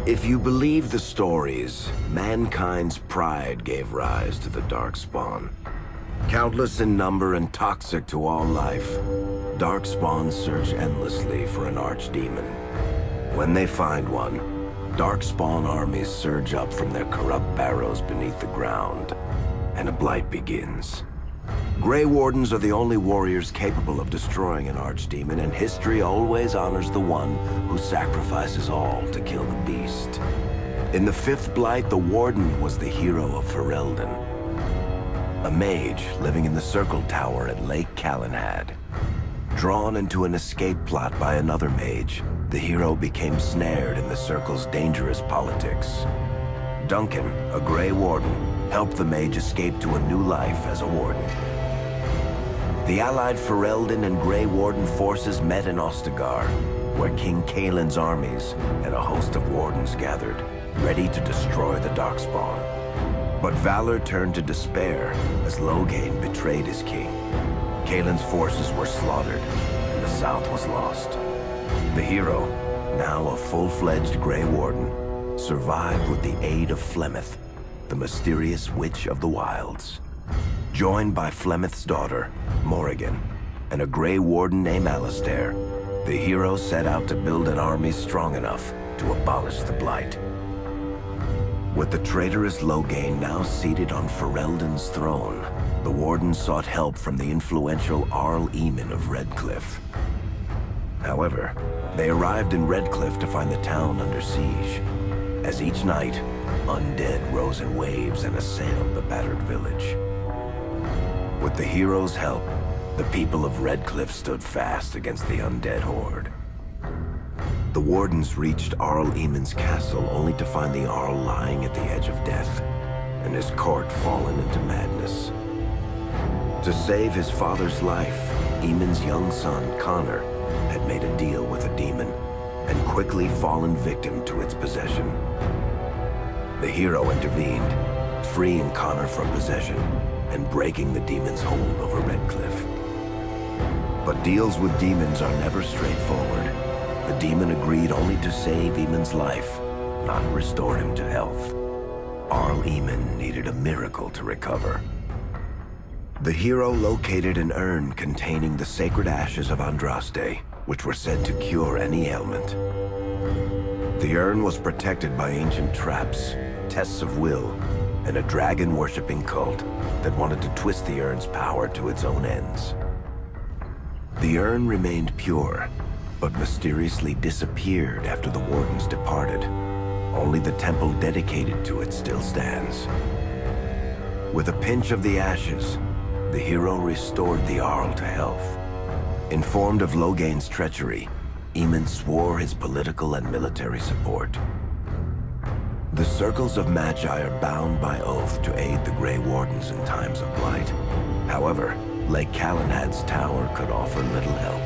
If you believe the stories, mankind's pride gave rise to the Darkspawn. Countless in number and toxic to all life, Darkspawn search endlessly for an archdemon. When they find one, Darkspawn armies surge up from their corrupt barrows beneath the ground, and a blight begins. Grey Wardens are the only warriors capable of destroying an archdemon, and history always honors the one who sacrifices all to kill the beast. In the fifth blight, the Warden was the hero of Ferelden, a mage living in the Circle Tower at Lake Calenhad. Drawn into an escape plot by another mage, the hero became snared in the Circle's dangerous politics. Duncan, a Grey Warden, helped the mage escape to a new life as a warden. The allied Ferelden and Grey Warden forces met in Ostagar, where King Kaelin's armies and a host of wardens gathered, ready to destroy the Darkspawn. But valor turned to despair as Loghain betrayed his king. Kaelin's forces were slaughtered, and the south was lost. The hero, now a full-fledged Grey Warden, survived with the aid of Flemeth, the mysterious witch of the wilds. Joined by Flemeth's daughter, Morrigan, and a Grey Warden named Alistair, the hero set out to build an army strong enough to abolish the Blight. With the traitorous Loghain now seated on Ferelden's throne, the Warden sought help from the influential Arl Eamon of Redcliffe. However, they arrived in Redcliffe to find the town under siege. As each night, undead rose in waves and assailed the battered village. With the hero's help, the people of Redcliffe stood fast against the undead horde. The Wardens reached Arl Eamon's castle only to find the Arl lying at the edge of death, and his court fallen into madness. To save his father's life, Eamon's young son, Connor, had made a deal with a demon, and quickly fallen victim to its possession. The hero intervened, freeing Connor from possession, and breaking the demon's hold over Redcliffe. But deals with demons are never straightforward. The demon agreed only to save Eamon's life, not restore him to health. Arl Eamon needed a miracle to recover. The hero located an urn containing the sacred ashes of Andraste, which were said to cure any ailment. The urn was protected by ancient traps, tests of will, and a dragon-worshipping cult that wanted to twist the urn's power to its own ends. The urn remained pure, but mysteriously disappeared after the Wardens departed. Only the temple dedicated to it still stands. With a pinch of the ashes, the hero restored the Arl to health. Informed of Loghain's treachery, Eamon swore his political and military support. The Circles of Magi are bound by oath to aid the Grey Wardens in times of blight. However, Lake Calenhad's tower could offer little help.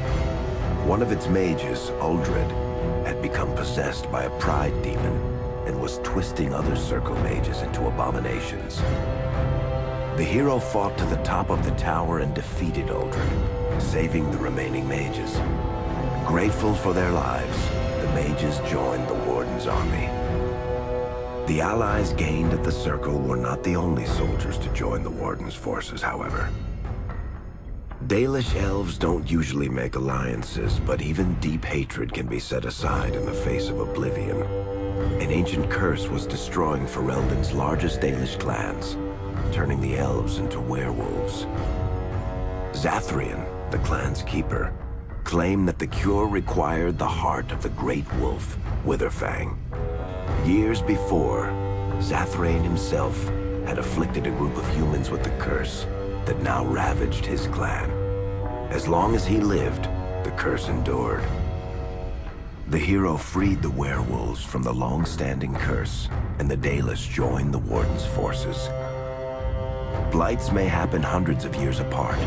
One of its mages, Uldred, had become possessed by a pride demon and was twisting other Circle mages into abominations. The hero fought to the top of the tower and defeated Uldred, saving the remaining mages. Grateful for their lives, the mages joined the Warden's army. The allies gained at the Circle were not the only soldiers to join the Warden's forces, however. Dalish elves don't usually make alliances, but even deep hatred can be set aside in the face of oblivion. An ancient curse was destroying Ferelden's largest Dalish clans, turning the elves into werewolves. Zathrian, the clan's keeper, claimed that the cure required the heart of the great wolf, Witherfang. Years before, Zathrian himself had afflicted a group of humans with the curse that now ravaged his clan. As long as he lived, the curse endured. The hero freed the werewolves from the long-standing curse, and the Dalish joined the Warden's forces. Blights may happen hundreds of years apart,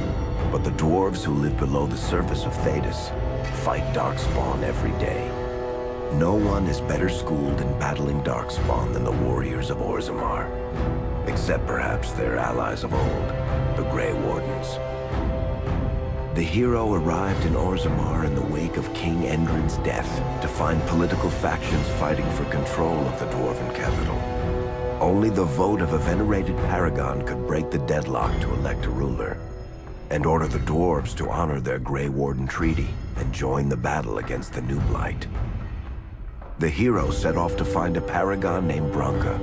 but the dwarves who live below the surface of Thedas fight Darkspawn every day. No one is better schooled in battling Darkspawn than the warriors of Orzammar, except perhaps their allies of old, the Grey Wardens. The hero arrived in Orzammar in the wake of King Endrin's death to find political factions fighting for control of the dwarven capital. Only the vote of a venerated paragon could break the deadlock to elect a ruler, and order the dwarves to honor their Grey Warden treaty and join the battle against the new blight. The hero set off to find a paragon named Branka,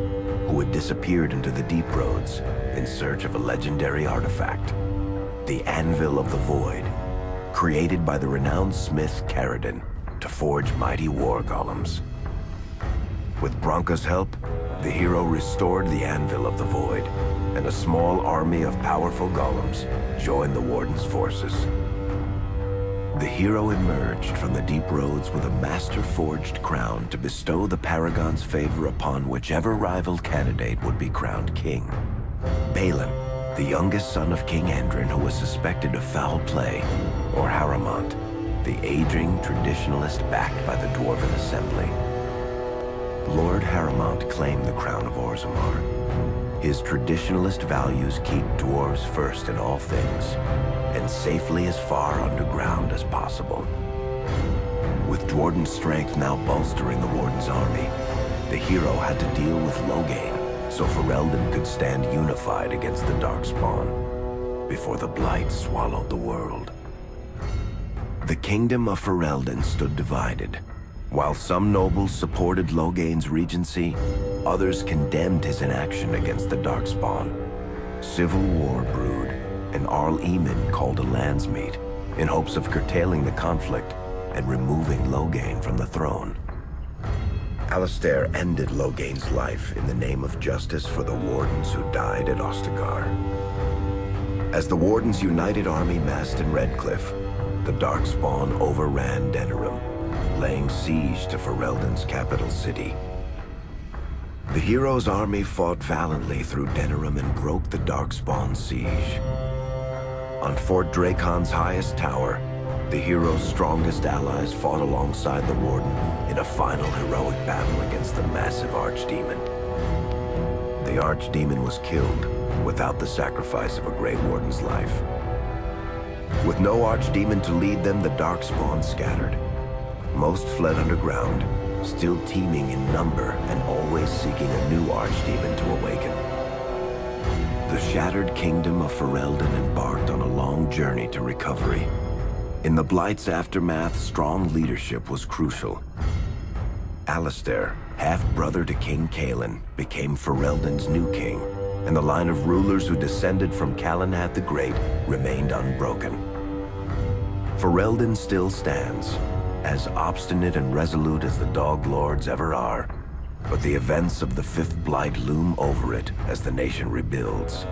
who had disappeared into the Deep Roads in search of a legendary artifact, the Anvil of the Void, created by the renowned smith Caradon to forge mighty war golems. With Branka's help, the hero restored the Anvil of the Void, and a small army of powerful golems joined the Warden's forces. The hero emerged from the Deep Roads with a master-forged crown to bestow the Paragon's favor upon whichever rival candidate would be crowned king. Balin, the youngest son of King Endrin who was suspected of foul play, or Harrimont, the aging traditionalist backed by the Dwarven Assembly. Lord Harrimont claimed the crown of Orzammar. His traditionalist values keep dwarves first in all things, and safely as far underground as possible. With Dwarden's strength now bolstering the Warden's army, the hero had to deal with Loghain, so Ferelden could stand unified against the Darkspawn, before the Blight swallowed the world. The kingdom of Ferelden stood divided. While some nobles supported Loghain's regency, others condemned his inaction against the Darkspawn. Civil war brewed, and Arl Eamon called a landsmeet in hopes of curtailing the conflict and removing Loghain from the throne. Alistair ended Loghain's life in the name of justice for the Wardens who died at Ostagar. As the Warden's united army massed in Redcliffe, the Darkspawn overran Denerim, laying siege to Ferelden's capital city. The hero's army fought valiantly through Denerim and broke the Darkspawn's siege. On Fort Dracon's highest tower, the hero's strongest allies fought alongside the Warden in a final heroic battle against the massive Archdemon. The Archdemon was killed without the sacrifice of a Grey Warden's life. With no Archdemon to lead them, the Darkspawn scattered. Most fled underground, still teeming in number and always seeking a new Archdemon to awaken. The shattered kingdom of Ferelden embarked on a long journey to recovery. In the Blight's aftermath, strong leadership was crucial. Alistair, half-brother to King Cailan, became Ferelden's new king, and the line of rulers who descended from Calenhad the Great remained unbroken. Ferelden still stands, as obstinate and resolute as the Dog Lords ever are, but the events of the Fifth Blight loom over it as the nation rebuilds.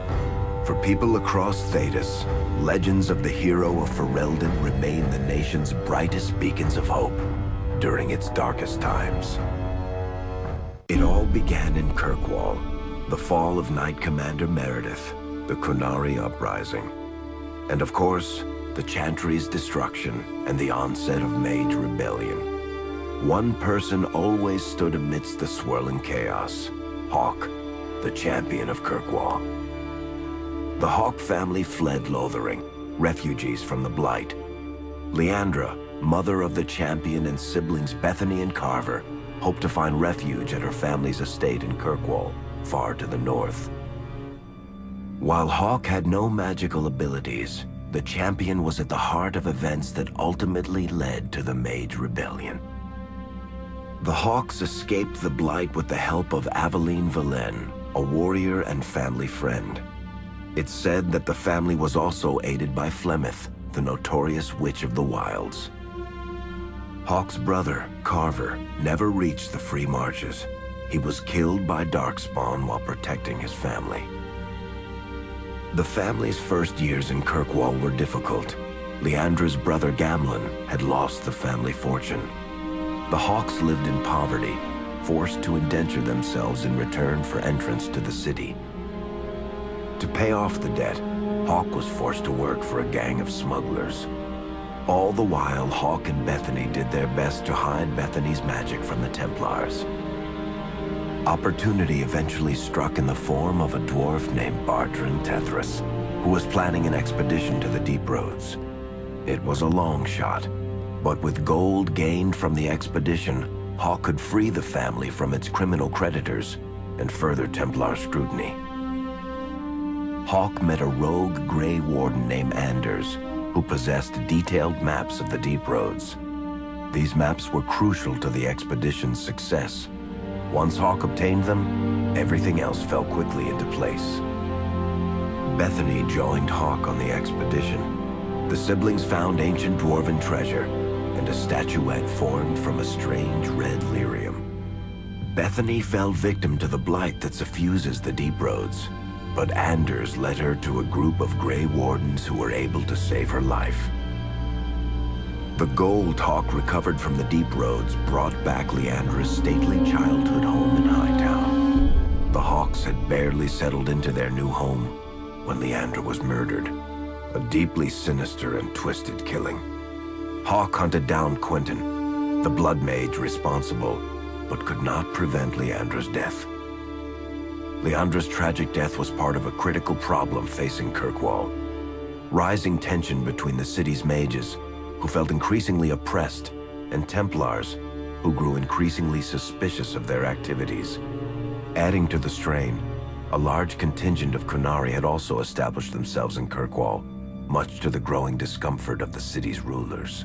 For people across Thedas, legends of the hero of Ferelden remain the nation's brightest beacons of hope during its darkest times. It all began in Kirkwall, the fall of Knight Commander Meredith, the Kunari Uprising, and of course, the Chantry's destruction and the onset of Mage Rebellion. One person always stood amidst the swirling chaos: Hawke, the champion of Kirkwall. The Hawke family fled Lothering, refugees from the Blight. Leandra, mother of the champion, and siblings Bethany and Carver, hoped to find refuge at her family's estate in Kirkwall, far to the north. While Hawke had no magical abilities, the champion was at the heart of events that ultimately led to the Mage Rebellion. The Hawks escaped the Blight with the help of Aveline Valen, a warrior and family friend. It's said that the family was also aided by Flemeth, the notorious Witch of the Wilds. Hawke's brother, Carver, never reached the free marches. He was killed by Darkspawn while protecting his family. The family's first years in Kirkwall were difficult. Leandra's brother Gamlin had lost the family fortune. The Hawks lived in poverty, forced to indenture themselves in return for entrance to the city. To pay off the debt, Hawke was forced to work for a gang of smugglers. All the while, Hawke and Bethany did their best to hide Bethany's magic from the Templars. Opportunity eventually struck in the form of a dwarf named Bardrin Tethras, who was planning an expedition to the Deep Roads. It was a long shot, but with gold gained from the expedition, Hawk could free the family from its criminal creditors and further Templar scrutiny. Hawk met a rogue Grey Warden named Anders, who possessed detailed maps of the deep roads. These maps were crucial to the expedition's success. Once Hawk obtained them, everything else fell quickly into place. Bethany joined Hawk on the expedition. The siblings found ancient dwarven treasure and a statuette formed from a strange red lyrium. Bethany fell victim to the blight that suffuses the deep roads, but Anders led her to a group of Grey Wardens who were able to save her life. The gold Hawk recovered from the deep roads brought back Leandra's stately childhood home in Hightown. The Hawks had barely settled into their new home when Leandra was murdered, a deeply sinister and twisted killing. Hawk hunted down Quentin, the blood mage responsible, but could not prevent Leandra's death. Leandra's tragic death was part of a critical problem facing Kirkwall. Rising tension between the city's mages, who felt increasingly oppressed, and Templars, who grew increasingly suspicious of their activities. Adding to the strain, a large contingent of Qunari had also established themselves in Kirkwall, much to the growing discomfort of the city's rulers.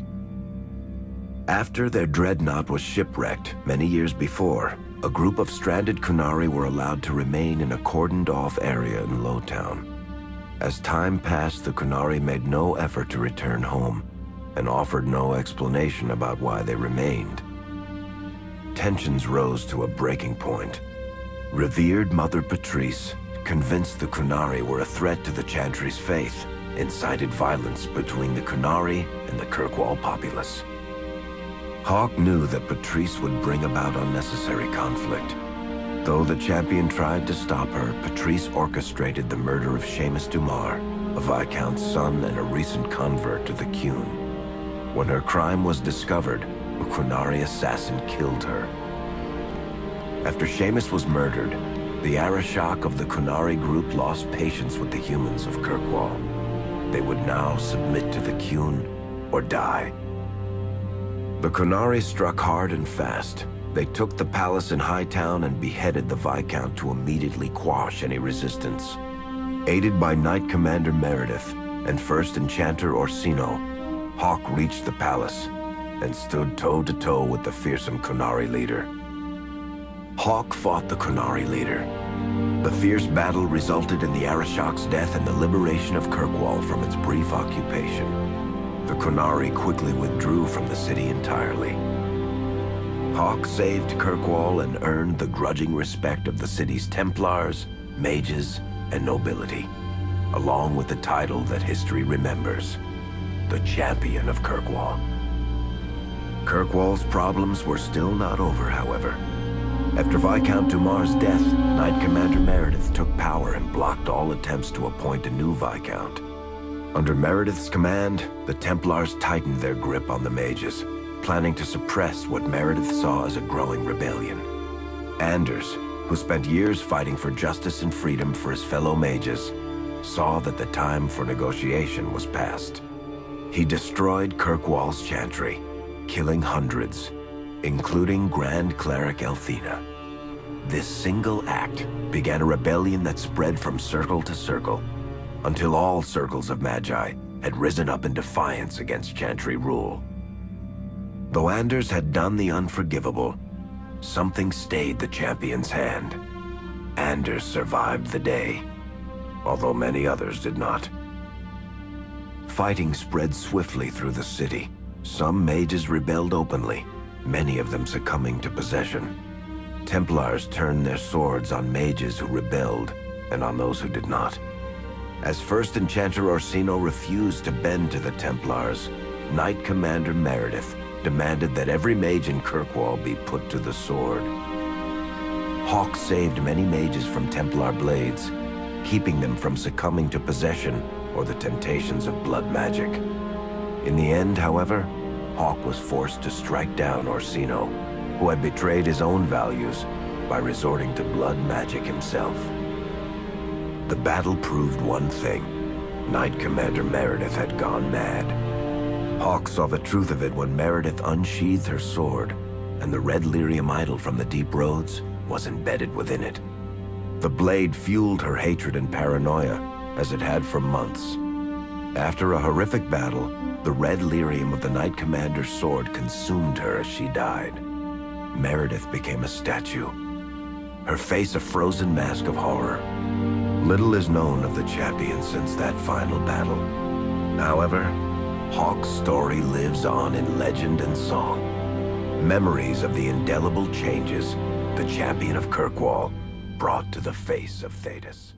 After their dreadnought was shipwrecked many years before, a group of stranded Qunari were allowed to remain in a cordoned-off area in Lowtown. As time passed, the Qunari made no effort to return home and offered no explanation about why they remained. Tensions rose to a breaking point. Revered Mother Patrice, convinced the Qunari were a threat to the Chantry's faith, incited violence between the Qunari and the Kirkwall populace. Hawk knew that Patrice would bring about unnecessary conflict. Though the champion tried to stop her, Patrice orchestrated the murder of Seamus Dumar, a Viscount's son and a recent convert to the Qun. When her crime was discovered, a Qunari assassin killed her. After Seamus was murdered, the Arishok of the Qunari group lost patience with the humans of Kirkwall. They would now submit to the Qun or die. The Qunari struck hard and fast. They took the palace in Hightown and beheaded the Viscount to immediately quash any resistance. Aided by Knight Commander Meredith and First Enchanter Orsino, Hawk reached the palace and stood toe-to-toe with the fearsome Qunari leader. Hawk fought the Qunari leader. The fierce battle resulted in the Arishok's death and the liberation of Kirkwall from its brief occupation. The Qunari quickly withdrew from the city entirely. Hawk saved Kirkwall and earned the grudging respect of the city's Templars, mages, and nobility, along with the title that history remembers, the Champion of Kirkwall. Kirkwall's problems were still not over, however. After Viscount Dumar's death, Knight Commander Meredith took power and blocked all attempts to appoint a new Viscount. Under Meredith's command, the Templars tightened their grip on the mages, planning to suppress what Meredith saw as a growing rebellion. Anders, who spent years fighting for justice and freedom for his fellow mages, saw that the time for negotiation was past. He destroyed Kirkwall's chantry, killing hundreds, including Grand Cleric Elthina. This single act began a rebellion that spread from circle to circle, until all circles of Magi had risen up in defiance against Chantry rule. Though Anders had done the unforgivable, something stayed the champion's hand. Anders survived the day, although many others did not. Fighting spread swiftly through the city. Some mages rebelled openly, many of them succumbing to possession. Templars turned their swords on mages who rebelled and on those who did not. As First Enchanter Orsino refused to bend to the Templars, Knight Commander Meredith demanded that every mage in Kirkwall be put to the sword. Hawk saved many mages from Templar blades, keeping them from succumbing to possession or the temptations of blood magic. In the end, however, Hawk was forced to strike down Orsino, who had betrayed his own values by resorting to blood magic himself. The battle proved one thing. Knight Commander Meredith had gone mad. Hawk saw the truth of it when Meredith unsheathed her sword, and the red lyrium idol from the deep roads was embedded within it. The blade fueled her hatred and paranoia, as it had for months. After a horrific battle, the red lyrium of the Knight Commander's sword consumed her as she died. Meredith became a statue, her face a frozen mask of horror. Little is known of the champion since that final battle. However, Hawk's story lives on in legend and song. Memories of the indelible changes the champion of Kirkwall brought to the face of Thedas.